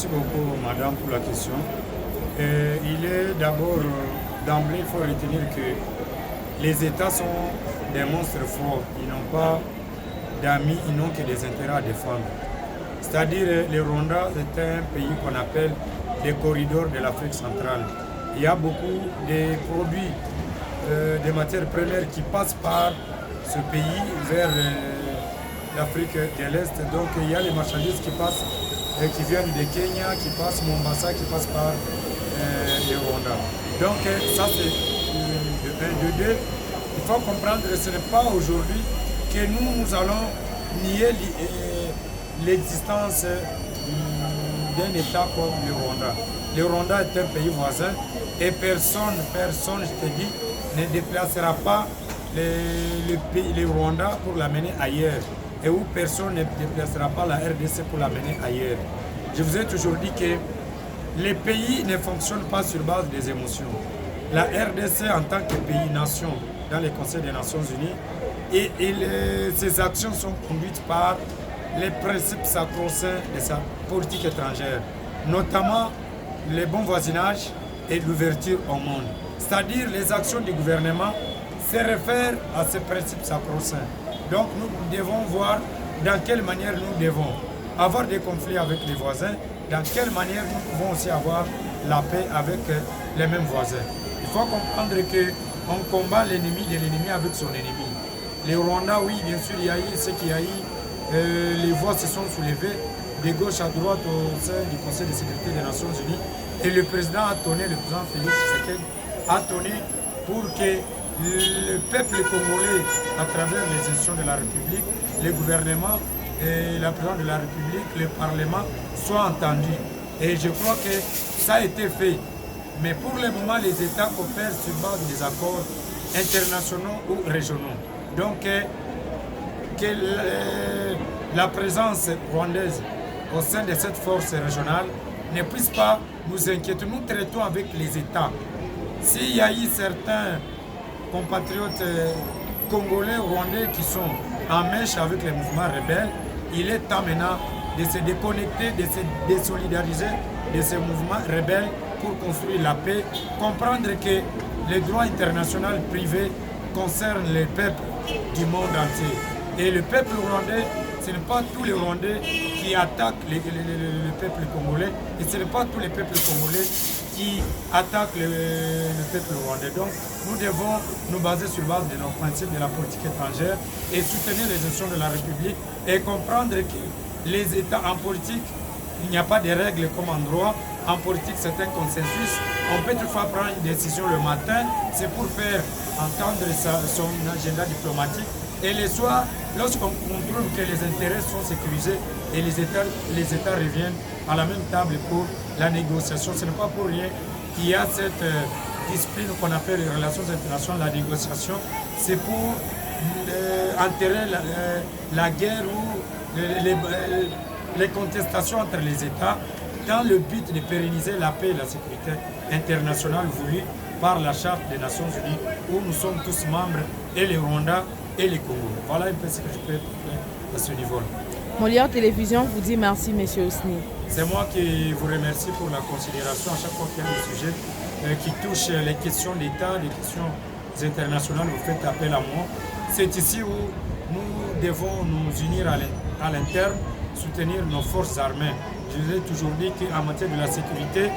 Merci beaucoup, madame, pour la question. Il est d'abord, d'emblée, il faut retenir que les États sont des monstres forts. Ils n'ont pas d'amis, ils n'ont que des intérêts à défendre. C'est-à-dire, le Rwanda est un pays qu'on appelle les corridors de l'Afrique centrale. Il y a beaucoup de produits, des matières premières qui passent par ce pays vers l'Afrique de l'Est. Donc il y a les marchandises qui passent, qui viennent de Kenya, qui passent Mombasa, qui passent par le Rwanda. Donc ça c'est de deux. Il faut comprendre que ce n'est pas aujourd'hui que nous allons nier l'existence d'un État comme le Rwanda. Le Rwanda est un pays voisin et personne, je te dis, ne déplacera pas le Rwanda pour l'amener ailleurs. Et où personne ne déplacera pas la RDC pour l'amener ailleurs. Je vous ai toujours dit que les pays ne fonctionnent pas sur base des émotions. La RDC en tant que pays-nation dans le Conseil des Nations Unies, ses actions sont conduites par les principes sacro-saints de sa politique étrangère, notamment le bon voisinage et l'ouverture au monde. C'est-à-dire les actions du gouvernement se réfèrent à ces principes sacro-saints. Donc nous devons voir dans quelle manière nous devons avoir des conflits avec les voisins, dans quelle manière nous pouvons aussi avoir la paix avec les mêmes voisins. Il faut comprendre qu'on combat l'ennemi de l'ennemi avec son ennemi. Les Rwandais, oui, bien sûr, il y a eu ce qu'il y a eu, les voix se sont soulevées de gauche à droite au sein du Conseil de sécurité des Nations Unies et le président a tonné, le président Félix Tshisekedi a tonné pour que le peuple congolais, à travers les institutions de la République, le gouvernement et la présidence de la République, le Parlement, soient entendus. Et je crois que ça a été fait. Mais pour le moment, les États opèrent sur base des accords internationaux ou régionaux. Donc, que la présence rwandaise au sein de cette force régionale ne puisse pas nous inquiéter. Nous traitons avec les États. S'il y a eu certains compatriotes congolais, rwandais qui sont en mèche avec les mouvements rebelles, il est temps maintenant de se déconnecter, de se désolidariser de ces mouvements rebelles pour construire la paix, comprendre que les droits internationaux privés concernent les peuples du monde entier. Et le peuple rwandais, ce n'est pas tous les Rwandais qui attaquent le peuple congolais, et ce n'est pas tous les peuples congolais qui attaquent le peuple rwandais. Donc nous devons nous baser sur base de nos principes de la politique étrangère et soutenir les institutions de la République et comprendre que les États en politique, il n'y a pas de règles comme en droit. En politique, c'est un consensus. On peut toutefois prendre une décision le matin, c'est pour faire entendre son agenda diplomatique. Et le soir, lorsqu'on trouve que les intérêts sont sécurisés et les États reviennent à la même table pour la négociation, ce n'est pas pour rien qu'il y a cette discipline qu'on appelle les relations internationales, la négociation. C'est pour enterrer la guerre ou les contestations entre les États dans le but de pérenniser la paix et la sécurité internationale voulue par la Charte des Nations Unies où nous sommes tous membres, et les Rwandais et les Congo. Voilà un peu ce que je peux dire à ce niveau-là. Molière Télévision vous dit merci, M. Ousni. C'est moi qui vous remercie pour la considération à chaque fois qu'il y a des sujets qui touchent les questions d'État, les questions internationales, vous faites appel à moi. C'est ici où nous devons nous unir à l'interne, soutenir nos forces armées. Je vous ai toujours dit qu'en matière de la sécurité,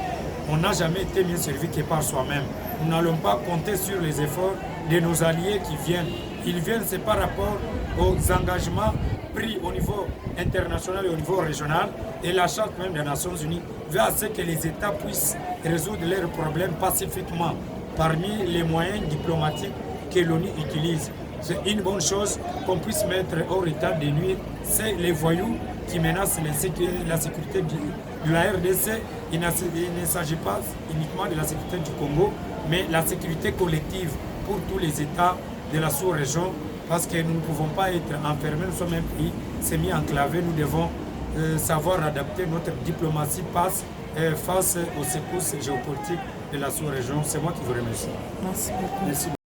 on n'a jamais été mieux servi que par soi-même. Nous n'allons pas compter sur les efforts de nos alliés qui viennent. Ils viennent, c'est par rapport aux engagements pris au niveau international et au niveau régional. Et la Charte même des Nations Unies veut à ce que les États puissent résoudre leurs problèmes pacifiquement parmi les moyens diplomatiques que l'ONU utilise. C'est une bonne chose qu'on puisse mettre hors état de nuire. C'est les voyous qui menacent la sécurité de la RDC. Il ne s'agit pas uniquement de la sécurité du Congo, mais la sécurité collective pour tous les États de la sous-région, parce que nous ne pouvons pas être enfermés, nous sommes un pays semi-enclavé, nous devons savoir adapter notre diplomatie face aux secousses géopolitiques de la sous-région. C'est moi qui vous remercie. Merci beaucoup. Merci.